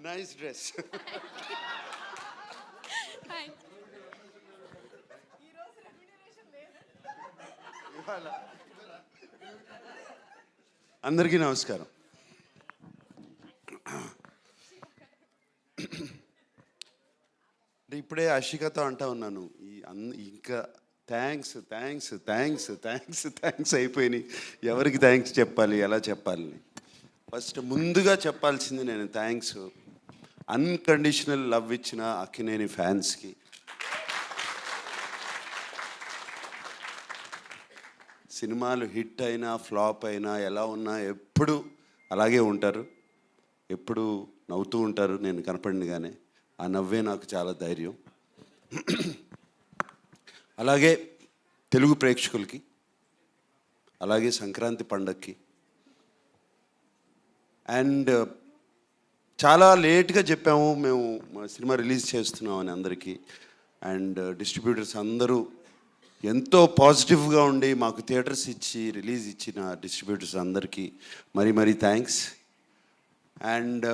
Nice dress. అందరికీ నమస్కారం. ఇప్పుడే అషికతో అంటా ఉన్నాను, ఇంకా థ్యాంక్స్ అయిపోయినాయి. ఎవరికి థ్యాంక్స్ చెప్పాలి, ఎలా చెప్పాలి? ఫస్ట్ ముందుగా చెప్పాల్సింది నేను థ్యాంక్స్ అన్కండిషనల్ లవ్ ఇచ్చిన అక్కినేని ఫ్యాన్స్కి, సినిమాలు హిట్ అయినా ఫ్లాప్ అయినా ఎలా ఉన్నా ఎప్పుడు అలాగే ఉంటారు, ఎప్పుడు నవ్వుతూ ఉంటారు నేను కనపడినగానే. ఆ నవ్వే నాకు చాలా ధైర్యం. అలాగే తెలుగు ప్రేక్షకులకి, అలాగే సంక్రాంతి పండగకి, అండ్ చాలా లేట్గా చెప్పాము మేము సినిమా రిలీజ్ చేస్తున్నామని అందరికీ. అండ్ డిస్ట్రిబ్యూటర్స్ అందరూ ఎంతో పాజిటివ్గా ఉండి మాకు థియేటర్స్ ఇచ్చి రిలీజ్ ఇచ్చిన డిస్ట్రిబ్యూటర్స్ అందరికీ మరీ థ్యాంక్స్. అండ్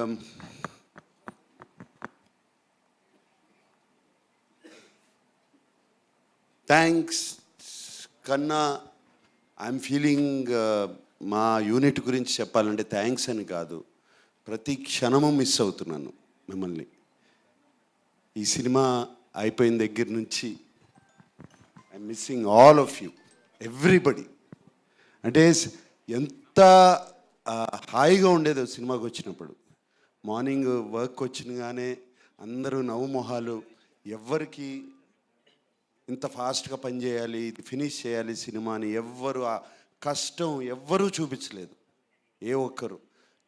థ్యాంక్స్ కన్నా ఐఎమ్ ఫీలింగ్ మా యూనిట్ గురించి చెప్పాలంటే థ్యాంక్స్ అని కాదు, ప్రతి క్షణము మిస్ అవుతున్నాను మిమ్మల్ని. ఈ సినిమా అయిపోయిన దగ్గర నుంచి I'm missing all of you, everybody. అంటే ఎంత హాయిగా ఉండేదో సినిమాకి వచ్చినప్పుడు. మార్నింగ్ వర్క్ వచ్చినగానే అందరూ నవ్వు మొహాలు, ఎవ్వరికి ఇంత ఫాస్ట్గా పనిచేయాలి, ఫినిష్ చేయాలి సినిమాని ఎవ్వరు ఆ కష్టం ఎవ్వరూ చూపించలేదు. ఏ ఒక్కరు,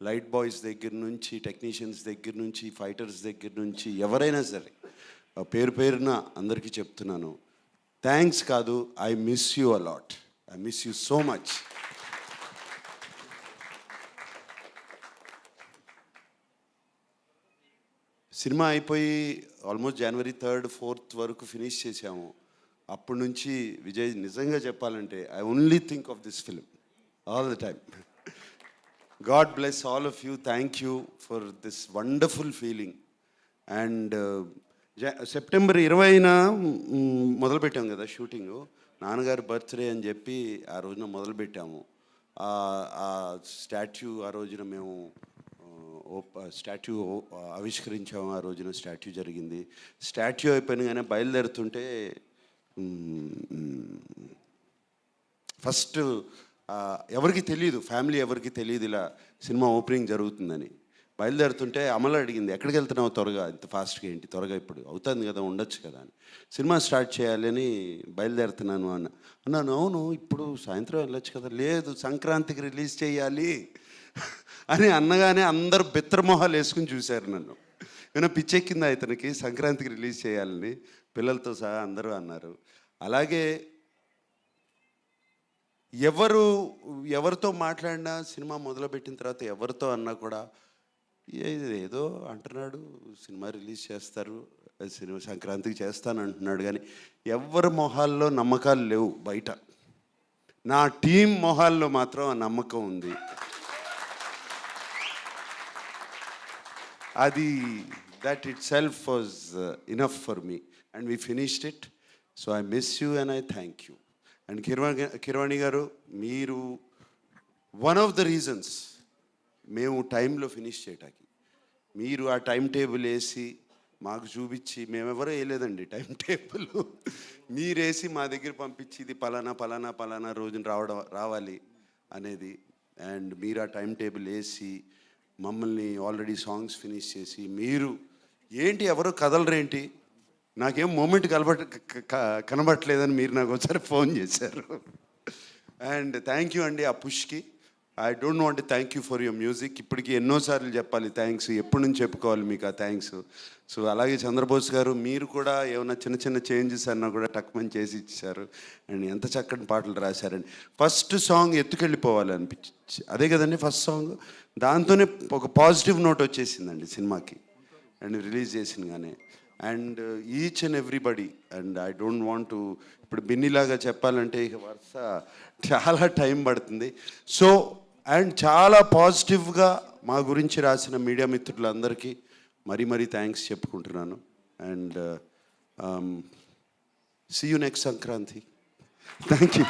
లైట్ బాయ్స్ దగ్గర నుంచి, టెక్నీషియన్స్ దగ్గర నుంచి, ఫైటర్స్ దగ్గర నుంచి, ఎవరైనా సరే పేరు పేరున అందరికీ చెప్తున్నాను థ్యాంక్స్ కాదు, I miss you a lot, I miss you so much. Cinema అయిపోయి ఆల్మోస్ట్ జనవరి 3rd 4th వరకు ఫినిష్ చేసాము. అప్పటి నుంచి విజయ్ నిజంగా చెప్పాలంటే I only think of this film all the time. God bless all of you, thank you for this wonderful feeling. And September 20న మొదలుపెట్టాం కదా షూటింగు. నాన్నగారి బర్త్డే అని చెప్పి ఆ రోజున మొదలుపెట్టాము. ఆ స్టాట్యూ ఆ రోజున మేము స్టాట్యూ ఆవిష్కరించాము. ఆ రోజున స్టాట్యూ జరిగింది. స్టాట్యూ అయిపోయినగానే బయలుదేరుతుంటే ఫస్ట్ ఎవరికి తెలియదు, ఫ్యామిలీ ఎవరికి తెలియదు ఇలా సినిమా ఓపెనింగ్ జరుగుతుందని. బయలుదేరుతుంటే అమలు అడిగింది, ఎక్కడికి వెళ్తున్నావు త్వరగా, ఇంత ఫాస్ట్గా ఏంటి త్వరగా, ఇప్పుడు అవుతుంది కదా ఉండొచ్చు కదా అని. సినిమా స్టార్ట్ చేయాలని బయలుదేరుతున్నాను అన్నాను. అవును ఇప్పుడు సాయంత్రం వెళ్ళొచ్చు కదా. లేదు సంక్రాంతికి రిలీజ్ చేయాలి అని అన్నగానే అందరూ బిత్రమొహాలు వేసుకుని చూశారు నన్ను. ఏమైనా పిచ్చెక్కిందా ఇతనికి సంక్రాంతికి రిలీజ్ చేయాలని, పిల్లలతో సహా అందరూ అన్నారు. అలాగే ఎవరితో మాట్లాడినా సినిమా మొదలుపెట్టిన తర్వాత ఎవరితో అన్నా కూడా ఏదో అంటున్నాడు, సినిమా రిలీజ్ చేస్తారు, సినిమా సంక్రాంతికి చేస్తాను అంటున్నాడు, కానీ ఎవరి మొహాల్లో నమ్మకాలు లేవు బయట. నా టీం మొహాల్లో మాత్రం ఆ నమ్మకం ఉంది. అది that itself was enough for me and we finished it, so I miss you and I thank you. And Keeravani గారు, మీరు వన్ ఆఫ్ ద రీజన్స్ మేము టైంలో ఫినిష్ చేయటానికి. మీరు ఆ టైం టేబుల్ వేసి మాకు చూపించి, మేమెవరో వేయలేదండి టైం టేబుల్, మీరేసి మా దగ్గర పంపించి ఇది పలానా రోజున రావాలి అనేది. అండ్ మీరు ఆ టైం టేబుల్ వేసి మమ్మల్ని ఆల్రెడీ సాంగ్స్ ఫినిష్ చేసి, మీరు ఏంటి ఎవరో కదలరేంటి, నాకేం మూమెంట్ కనబట్టలేదని మీరు నాకు ఒకసారి ఫోన్ చేశారు. అండ్ థ్యాంక్ యూ అండి ఆ పుష్కి. I don't want thank you for your music. ఇప్పటికీ ఎన్నోసార్లు చెప్పాలి థ్యాంక్స్, ఎప్పటి నుంచి చెప్పుకోవాలి మీకు ఆ థ్యాంక్స్. సో అలాగే చంద్రబోస్ గారు, మీరు కూడా ఏమైనా చిన్న చేంజెస్ అన్నా కూడా టక్మని చేసి ఇచ్చారు. అండ్ ఎంత చక్కటి పాటలు రాశారండి. ఫస్ట్ సాంగ్ ఎత్తుకెళ్ళిపోవాలి అనిపించి, అదే కదండి ఫస్ట్ సాంగ్. దాంతోనే ఒక పాజిటివ్ నోట్ వచ్చేసిందండి సినిమాకి అండ్ రిలీజ్ చేసినగానే. And each and everybody, and I don't want to ఇప్పుడు బిన్నీలాగా చెప్పాలంటే ఇక వరుస చాలా టైం పడుతుంది. సో అండ్ చాలా పాజిటివ్గా మా గురించి రాసిన మీడియా మిత్రులందరికీ మరీ మరీ థ్యాంక్స్ చెప్పుకుంటున్నాను. And see you next Sankranti. Thank you.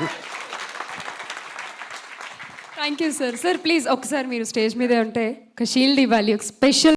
Thank you sir. Sir please ఒకసారి మీరు స్టేజ్ మీదే ఉంటే ఒక షీల్డ్ ఇవ్వాలి, ఒక స్పెషల్